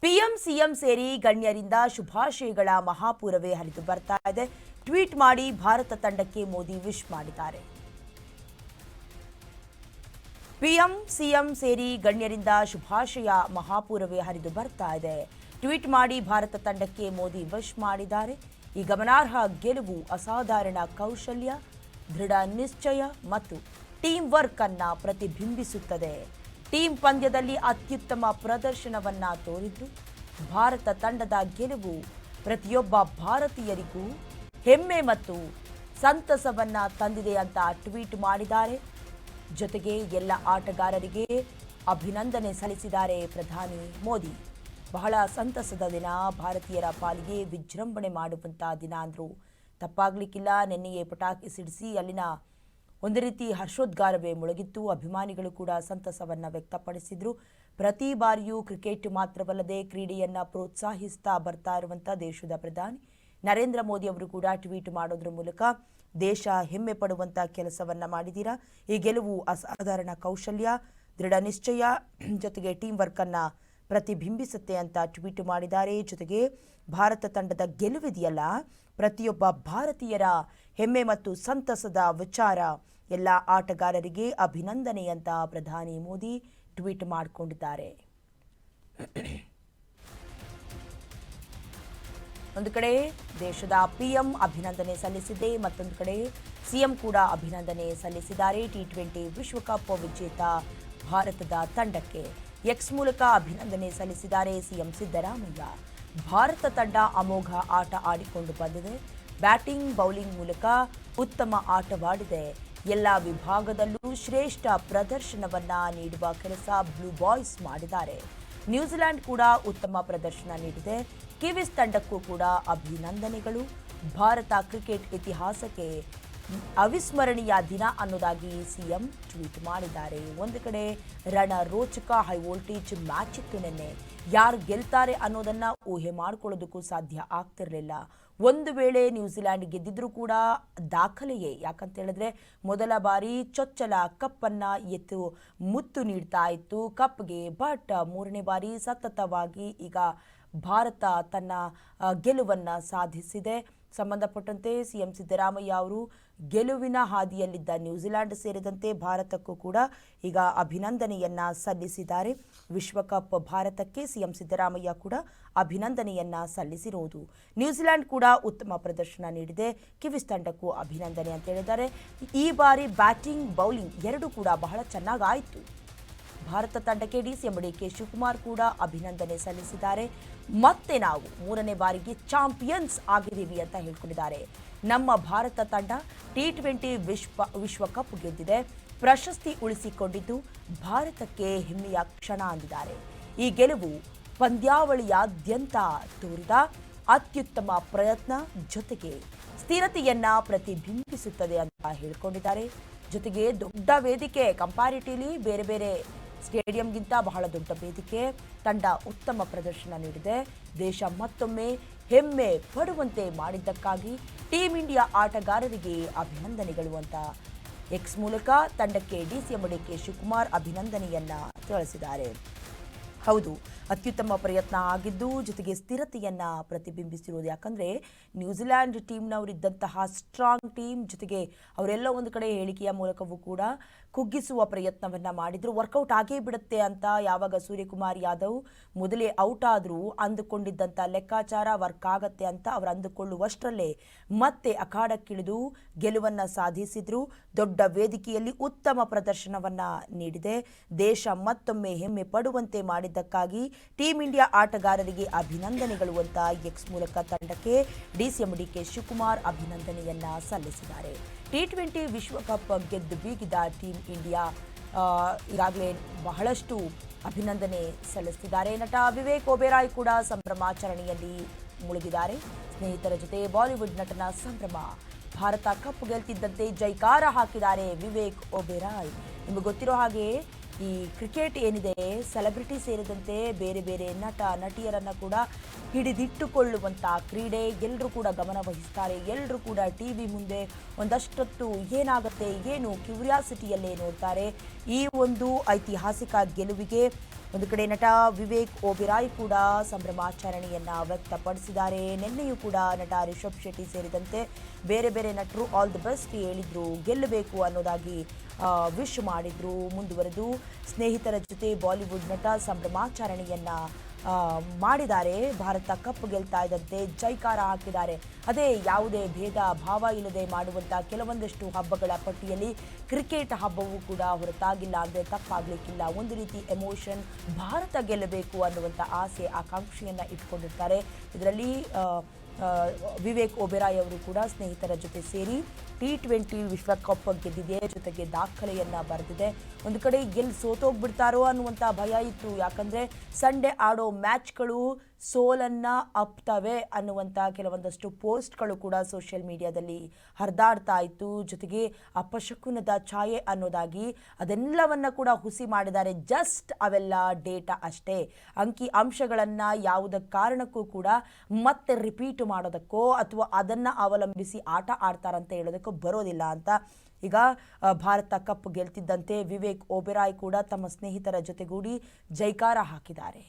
PM CM ಸೇರಿ ಗಣ್ಯರಿಂದ ಶುಭಾಶಯಗಳ ಮಹಾಪೂರವೇ ಹರಿದು ಬರ್ತಾ ಇದೆ. ಟ್ವೀಟ್ ಮಾಡಿ ಭಾರತ ತಂಡಕ್ಕೆ ಮೋದಿ ವಿಶ್ ಮಾಡಿದ್ದಾರೆ. ಪಿಎಂ ಸಿಎಂ ಸೇರಿ ಗಣ್ಯರಿಂದ ಶುಭಾಶಯ ಮಹಾಪೂರವೇ ಹರಿದು ಬರ್ತಾ ಇದೆ. ಟ್ವೀಟ್ ಮಾಡಿ ಭಾರತ ತಂಡಕ್ಕೆ ಮೋದಿ ವಿಶ್ ಮಾಡಿದ್ದಾರೆ. ಈ ಗಮನಾರ್ಹ ಗೆಲುವು ಅಸಾಧಾರಣ ಕೌಶಲ್ಯ, ದೃಢ ನಿಶ್ಚಯ ಮತ್ತು ಟೀಮ್ ವರ್ಕ್ ಅನ್ನ ಪ್ರತಿಬಿಂಬಿಸುತ್ತದೆ. ಟೀಮ್ ಪಂದ್ಯದಲ್ಲಿ ಅತ್ಯುತ್ತಮ ಪ್ರದರ್ಶನವನ್ನ ತೋರಿದ್ರು. ಭಾರತ ತಂಡದ ಗೆಲುವು ಪ್ರತಿಯೊಬ್ಬ ಭಾರತೀಯರಿಗೂ ಹೆಮ್ಮೆ ಮತ್ತು ಸಂತಸವನ್ನ ತಂದಿದೆ ಅಂತ ಟ್ವೀಟ್ ಮಾಡಿದ್ದಾರೆ. ಜೊತೆಗೆ ಎಲ್ಲ ಆಟಗಾರರಿಗೆ ಅಭಿನಂದನೆ ಸಲ್ಲಿಸಿದ್ದಾರೆ ಪ್ರಧಾನಿ ಮೋದಿ. ಬಹಳ ಸಂತಸದ ದಿನ, ಭಾರತೀಯರ ಪಾಲಿಗೆ ವಿಜೃಂಭಣೆ ಮಾಡುವಂತಹ ದಿನ ಅಂದ್ರು ತಪ್ಪಾಗ್ಲಿಕ್ಕಿಲ್ಲ. ನಿನ್ನೆಯೇ ಪಟಾಕಿ ಸಿಡಿಸಿ ಅಲ್ಲಿನ ಒಂದು ರೀತಿ ಹರ್ಷೋದ್ಗಾರವೇ ಮುಳುಗಿತ್ತು. ಅಭಿಮಾನಿಗಳು ಕೂಡ ಸಂತಸವನ್ನ ವ್ಯಕ್ತಪಡಿಸಿದ್ರು. ಪ್ರತಿ ಬಾರಿಯೂ ಕ್ರಿಕೆಟ್ ಮಾತ್ರವಲ್ಲದೆ ಕ್ರೀಡೆಯನ್ನ ಪ್ರೋತ್ಸಾಹಿಸ್ತಾ ಬರ್ತಾ ಇರುವಂತಹ ದೇಶದ ಪ್ರಧಾನಿ ನರೇಂದ್ರ ಮೋದಿ ಅವರು ಕೂಡ ಟ್ವೀಟ್ ಮಾಡೋದ್ರ ಮೂಲಕ ದೇಶ ಹೆಮ್ಮೆ ಪಡುವಂತ ಕೆಲಸವನ್ನ ಮಾಡಿದ್ದೀರಾ. ಈ ಗೆಲುವು ಅಸಾಧಾರಣ ಕೌಶಲ್ಯ, ದೃಢ ನಿಶ್ಚಯ ಜೊತೆಗೆ ಟೀಮ್ ವರ್ಕ್ ಅನ್ನ ಪ್ರತಿಬಿಂಬಿಸುತ್ತೆ ಅಂತ ಟ್ವೀಟ್ ಮಾಡಿದ್ದಾರೆ. ಜೊತೆಗೆ ಭಾರತ ತಂಡದ ಗೆಲುವಿದೆಯಲ್ಲ, ಪ್ರತಿಯೊಬ್ಬ ಭಾರತೀಯರ ಹೆಮ್ಮೆ ಮತ್ತು ಸಂತಸದ ವಿಚಾರ. ಎಲ್ಲ ಆಟಗಾರರಿಗೆ ಅಭಿನಂದನೆ ಅಂತ ಪ್ರಧಾನಿ ಮೋದಿ ಟ್ವೀಟ್ ಮಾಡಿಕೊಂಡಿದ್ದಾರೆ. ಒಂದು ಕಡೆ ದೇಶದ ಪಿಎಂ ಅಭಿನಂದನೆ ಸಲ್ಲಿಸಿದೆ, ಮತ್ತೊಂದು ಕಡೆ ಸಿಎಂ ಕೂಡ ಅಭಿನಂದನೆ ಸಲ್ಲಿಸಿದ್ದಾರೆ. ಟಿ20 ವಿಶ್ವಕಪ್ ವಿಜೇತ ಭಾರತದ ತಂಡಕ್ಕೆ ಎಕ್ಸ್ ಮೂಲಕ ಅಭಿನಂದನೆ ಸಲ್ಲಿಸಿದ್ದಾರೆ ಸಿಎಂ ಸಿದ್ದರಾಮಯ್ಯ. ಭಾರತ ತಂಡ ಅಮೋಘ ಆಟ ಆಡಿಕೊಂಡು ಬಂದಿದೆ. ಬ್ಯಾಟಿಂಗ್, ಬೌಲಿಂಗ್ ಮೂಲಕ ಉತ್ತಮ ಆಟವಾಡಿದೆ. ಎಲ್ಲ ವಿಭಾಗದಲ್ಲೂ ಶ್ರೇಷ್ಠ ಪ್ರದರ್ಶನವನ್ನ ನೀಡುವ ಕೆಲಸ ಬ್ಲೂ ಬಾಯ್ಸ್ ಮಾಡಿದ್ದಾರೆ. ನ್ಯೂಜಿಲೆಂಡ್ ಕೂಡ ಉತ್ತಮ ಪ್ರದರ್ಶನ ನೀಡಿದೆ. ಕಿವೀಸ್ ತಂಡಕ್ಕೂ ಕೂಡ ಅಭಿನಂದನೆಗಳು. ಭಾರತ ಕ್ರಿಕೆಟ್ ಇತಿಹಾಸಕ್ಕೆ ಅವಿಸ್ಮರಣೀಯ ದಿನ ಅನ್ನೋದಾಗಿ ಸಿಎಂ ಟ್ವೀಟ್ ಮಾಡಿದ್ದಾರೆ. ಒಂದು ಕಡೆ ರಣ ರೋಚಕ ಹೈ ವೋಲ್ಟೇಜ್ ಮ್ಯಾಚ್ ಇತ್ತು ನಿನ್ನೆ. ಯಾರು ಗೆಲ್ತಾರೆ ಅನ್ನೋದನ್ನ ಊಹೆ ಮಾಡ್ಕೊಳ್ಳೋದಕ್ಕೂ ಸಾಧ್ಯ ಆಗ್ತಿರಲಿಲ್ಲ. ಒಂದು ವೇಳೆ ನ್ಯೂಜಿಲೆಂಡ್ ಗೆದ್ದಿದ್ರೂ ಕೂಡ ದಾಖಲೆಯೇ, ಯಾಕಂತ ಹೇಳಿದ್ರೆ ಮೊದಲ ಬಾರಿ ಚೊಚ್ಚಲ ಕಪ್ಪನ್ನ ಎತ್ತು ಮುತ್ತು ನೀಡ್ತಾ ಇತ್ತು ಕಪ್ಗೆ. ಬಟ್ ಮೂರನೇ ಬಾರಿ ಸತತವಾಗಿ ಈಗ ಭಾರತ ತನ್ನ ಗೆಲುವನ್ನು ಸಾಧಿಸಿದೆ. ಸಂಬಂಧಪಟ್ಟಂತೆ ಸಿಎಂ ಸಿದ್ದರಾಮಯ್ಯ ಅವರು ಗೆಲುವಿನ ಹಾದಿಯಲ್ಲಿದ್ದ ನ್ಯೂಜಿಲೆಂಡ್ ಸೇರಿದಂತೆ ಭಾರತಕ್ಕೂ ಕೂಡ ಈಗ ಅಭಿನಂದನೆಯನ್ನ ಸಲ್ಲಿಸಿದ್ದಾರೆ. ವಿಶ್ವಕಪ್ ಭಾರತಕ್ಕೆ ಸಿಎಂ ಸಿದ್ದರಾಮಯ್ಯ ಕೂಡ ಅಭಿನಂದನೆಯನ್ನ ಸಲ್ಲಿಸಿರುವುದು. ನ್ಯೂಜಿಲೆಂಡ್ ಕೂಡ ಉತ್ತಮ ಪ್ರದರ್ಶನ ನೀಡಿದೆ. ಕಿವೀಸ್ ತಂಡಕ್ಕೂ ಅಭಿನಂದನೆ ಅಂತ ಹೇಳಿದ್ದಾರೆ. ಈ ಬಾರಿ ಬ್ಯಾಟಿಂಗ್, ಬೌಲಿಂಗ್ ಎರಡೂ ಕೂಡ ಬಹಳ ಚೆನ್ನಾಗಾಯಿತು. ಭಾರತ ತಂಡಕ್ಕೆ ಡಿಕೆ ಶಿವಕುಮಾರ್ ಕೂಡ ಅಭಿನಂದನೆ ಸಲ್ಲಿಸಿದ್ದಾರೆ. ಮತ್ತೆ ನಾವು ಮೂರನೇ ಬಾರಿಗೆ ಚಾಂಪಿಯನ್ಸ್ ಆಗಿದ್ದೀವಿ ಅಂತ ಹೇಳ್ಕೊಂಡಿದ್ದಾರೆ. ನಮ್ಮ ಭಾರತ ತಂಡ ಟಿ20 ವಿಶ್ವಕಪ್ ಗೆದ್ದಿದೆ. ಪ್ರಶಸ್ತಿ ಉಳಿಸಿಕೊಂಡಿದ್ದು ಭಾರತಕ್ಕೆ ಹೆಮ್ಮೆಯ ಕ್ಷಣ ಅಂದಿದ್ದಾರೆ. ಈ ಗೆಲುವು ಪಂದ್ಯಾವಳಿಯಾದ್ಯಂತ ತೋರಿದ ಅತ್ಯುತ್ತಮ ಪ್ರಯತ್ನ ಜೊತೆಗೆ ಸ್ಥಿರತೆಯನ್ನ ಪ್ರತಿಬಿಂಬಿಸುತ್ತದೆ ಅಂತ ಹೇಳ್ಕೊಂಡಿದ್ದಾರೆ. ಜೊತೆಗೆ ದೊಡ್ಡ ವೇದಿಕೆ, ಕಂಪ್ಯಾರಿಟಿವ್ಲಿ ಬೇರೆ ಬೇರೆ ಸ್ಟೇಡಿಯಂಗಿಂತ ಬಹಳ ದೊಡ್ಡ ವೇದಿಕೆ, ತಂಡ ಉತ್ತಮ ಪ್ರದರ್ಶನ ನೀಡಿದೆ. ದೇಶ ಮತ್ತೊಮ್ಮೆ ಹೆಮ್ಮೆ ಪಡುವಂತೆ ಮಾಡಿದ್ದಕ್ಕಾಗಿ ಟೀಮ್ ಇಂಡಿಯಾ ಆಟಗಾರರಿಗೆ ಅಭಿನಂದನೆಗಳು ಅಂತ ಎಕ್ಸ್ ಮೂಲಕ ತಂಡಕ್ಕೆ ಡಿಕೆ ಶಿವಕುಮಾರ್ ಅಭಿನಂದನೆಯನ್ನ ತಿಳಿಸಿದ್ದಾರೆ. ಹೌದು, ಅತ್ಯುತ್ತಮ ಪ್ರಯತ್ನ ಆಗಿದ್ದು ಜೊತೆಗೆ ಸ್ಥಿರತೆಯನ್ನ ಪ್ರತಿಬಿಂಬಿಸಿರುವುದು. ಯಾಕಂದ್ರೆ ನ್ಯೂಜಿಲೆಂಡ್ ಟೀಮ್ನವರಿದ್ದಂತಹ ಸ್ಟ್ರಾಂಗ್ ಟೀಮ್, ಜೊತೆಗೆ ಅವರೆಲ್ಲ ಒಂದು ಕಡೆ ಹೇಳಿಕೆಯ ಮೂಲಕವೂ ಕೂಡ ಕುಗ್ಗಿಸುವ ಪ್ರಯತ್ನವನ್ನ ಮಾಡಿದ್ರು. ವರ್ಕೌಟ್ ಆಗೇ ಬಿಡುತ್ತೆ ಅಂತ ಯಾವಾಗ ಸೂರ್ಯಕುಮಾರ್ ಯಾದವ್ ಮೊದಲೇ ಔಟ್ ಆದರೂ ಅಂದುಕೊಂಡಿದ್ದಂಥ ಲೆಕ್ಕಾಚಾರ ವರ್ಕ್ ಆಗತ್ತೆ ಅಂತ ಅವರು ಅಂದುಕೊಳ್ಳುವಷ್ಟರಲ್ಲೇ ಮತ್ತೆ ಅಖಾಡಕ್ಕಿಳಿದು ಗೆಲುವನ್ನ ಸಾಧಿಸಿದ್ರು. ದೊಡ್ಡ ವೇದಿಕೆಯಲ್ಲಿ ಉತ್ತಮ ಪ್ರದರ್ಶನವನ್ನ ನೀಡಿದೆ. ದೇಶ ಮತ್ತೊಮ್ಮೆ ಹೆಮ್ಮೆ ಪಡುವಂತೆ ಮಾಡಿದ್ದಕ್ಕಾಗಿ ಟೀಮ್ ಇಂಡಿಯಾ ಆಟಗಾರರಿಗೆ ಅಭಿನಂದನೆಗಳು ಅಂತ ಎಕ್ಸ್ ಮೂಲಕ ತಂಡಕ್ಕೆ ಡಿಕೆ ಶಿವಕುಮಾರ್ ಅಭಿನಂದನೆಯನ್ನ ಸಲ್ಲಿಸಿದ್ದಾರೆ. ಟಿ20 ವಿಶ್ವಕಪ್ ಗೆದ್ದು ಬೀಗಿದ ಟೀಮ್ ಇಂಡಿಯಾ ಈಗಾಗಲೇ ಬಹಳಷ್ಟು ಅಭಿನಂದನೆ ಸಲ್ಲಿಸಿದ್ದಾರೆ. ನಟ ವಿವೇಕ್ ಒಬೆರಾಯ್ ಕೂಡ ಸಂಭ್ರಮಾಚರಣೆಯಲ್ಲಿ ಮುಳುಗಿದ್ದಾರೆ. ಸ್ನೇಹಿತರ ಜೊತೆ ಬಾಲಿವುಡ್ ನಟನ ಸಂಭ್ರಮ. ಭಾರತ ಕಪ್ ಗೆಲ್ತಿದ್ದಂತೆ ಜೈಕಾರ ಹಾಕಿದ್ದಾರೆ ವಿವೇಕ್ ಒಬೆರಾಯ್. ನಿಮಗೆ ಗೊತ್ತಿರೋ ಹಾಗೆ ಈ ಕ್ರಿಕೆಟ್ ಏನಿದೆ, ಸೆಲೆಬ್ರಿಟಿ ಸೇರಿದಂತೆ ಬೇರೆ ಬೇರೆ ನಟ ನಟಿಯರನ್ನು ಕೂಡ ಹಿಡಿದಿಟ್ಟುಕೊಳ್ಳುವಂಥ ಕ್ರೀಡೆ. ಎಲ್ಲರೂ ಕೂಡ ಗಮನ ವಹಿಸ್ತಾರೆ. ಎಲ್ಲರೂ ಕೂಡ ಟಿವಿ ಮುಂದೆ ಒಂದಷ್ಟೊತ್ತು ಏನಾಗುತ್ತೆ ಏನು ಕ್ಯೂರಿಯಾಸಿಟಿಯಲ್ಲೇ ನೋಡ್ತಾರೆ. ಈ ಒಂದು ಐತಿಹಾಸಿಕ ಗೆಲುವಿಗೆ ಒಂದು ಕಡೆ ನಟ ವಿವೇಕ್ ಓಬೆರಾಯ್ ಕೂಡ ಸಂಭ್ರಮಾಚರಣೆಯನ್ನ ವ್ಯಕ್ತಪಡಿಸಿದ್ದಾರೆ. ನಿನ್ನೆಯೂ ಕೂಡ ನಟ ರಿಷಬ್ ಶೆಟ್ಟಿ ಸೇರಿದಂತೆ ಬೇರೆ ಬೇರೆ ನಟರು ಆಲ್ ದಿ ಬೆಸ್ಟ್ ಹೇಳಿದ್ರು, ಗೆಲ್ಲಬೇಕು ಅನ್ನೋದಾಗಿ ವಿಶ್ ಮಾಡಿದ್ರು. ಮುಂದುವರೆದು ಸ್ನೇಹಿತರ ಜೊತೆ ಬಾಲಿವುಡ್ ನಟ ಸಂಭ್ರಮಾಚರಣೆಯನ್ನ ಮಾಡಿದ್ದಾರೆ. ಭಾರತ ಕಪ್ ಗೆಲ್ತಾ ಇದ್ದಂತೆ ಜೈಕಾರ ಹಾಕಿದ್ದಾರೆ. ಅದೇ ಯಾವುದೇ ಭೇದ ಭಾವ ಇಲ್ಲದೆ ಮಾಡುವಂಥ ಕೆಲವೊಂದಷ್ಟು ಹಬ್ಬಗಳ ಪಟ್ಟಿಯಲ್ಲಿ ಕ್ರಿಕೆಟ್ ಹಬ್ಬವೂ ಕೂಡ ಹೊರತಾಗಿಲ್ಲ ಅಂದರೆ ತಪ್ಪಾಗಲಿಕ್ಕಿಲ್ಲ. ಒಂದು ರೀತಿ ಎಮೋಷನ್, ಭಾರತ ಗೆಲ್ಲಬೇಕು ಅನ್ನುವಂಥ ಆಸೆ ಆಕಾಂಕ್ಷೆಯನ್ನು ಇಟ್ಕೊಂಡಿರ್ತಾರೆ. ಇದರಲ್ಲಿ ವಿವೇಕ್ ಓಬೆರಾಯ್ ಅವರು ಕೂಡ ಸ್ನೇಹಿತರ ಜೊತೆ ಸೇರಿ T20 ವಿಶ್ವಕಪ್ ಗೆದ್ದಿದೆ, ಜೊತೆಗೆ ದಾಖಲೆಯನ್ನು ಬರೆದಿದೆ. ಒಂದು ಕಡೆ ಸೋತೋಗ್ಬಿಡ್ತಾರೋ ಅನ್ನುವಂಥ ಭಯ ಇತ್ತು, ಯಾಕಂದರೆ ಸಂಡೇ ಆಡೋ ಮ್ಯಾಚ್ಗಳು ಸೋಲನ್ನು ಅಪ್ತವೆ ಅನ್ನುವಂಥ ಕೆಲವೊಂದಷ್ಟು ಪೋಸ್ಟ್ಗಳು ಕೂಡ ಸೋಷಿಯಲ್ ಮೀಡಿಯಾದಲ್ಲಿ ಹರಿದಾಡ್ತಾ ಇತ್ತು. ಜೊತೆಗೆ ಅಪಶಕುನದ ಛಾಯೆ ಅನ್ನೋದಾಗಿ ಅದೆಲ್ಲವನ್ನು ಕೂಡ ಹುಸಿ ಮಾಡಿದ್ದಾರೆ. ಜಸ್ಟ್ ಅವೆಲ್ಲ ಡೇಟಾ ಅಷ್ಟೇ, ಅಂಕಿ ಅಂಶಗಳನ್ನು ಯಾವುದೇ ಕಾರಣಕ್ಕೂ ಕೂಡ ಮತ್ತೆ ರಿಪೀಟ್ ಮಾಡೋದಕ್ಕೋ ಅಥವಾ ಅದನ್ನು ಅವಲಂಬಿಸಿ ಆಟ ಆಡ್ತಾರಂತ ಹೇಳೋದಕ್ಕೋ ಬರೋದಿಲ್ಲ ಅಂತ. ಈಗ ಭಾರತ ಕಪ್ ಗೆಲ್ತಿದ್ದಂತೆ ವಿವೇಕ್ ಓಬೆರಾಯ್ ಕೂಡ ತಮ್ಮ ಸ್ನೇಹಿತರ ಜೊತೆಗೂಡಿ ಜೈಕಾರ ಹಾಕಿದ್ದಾರೆ.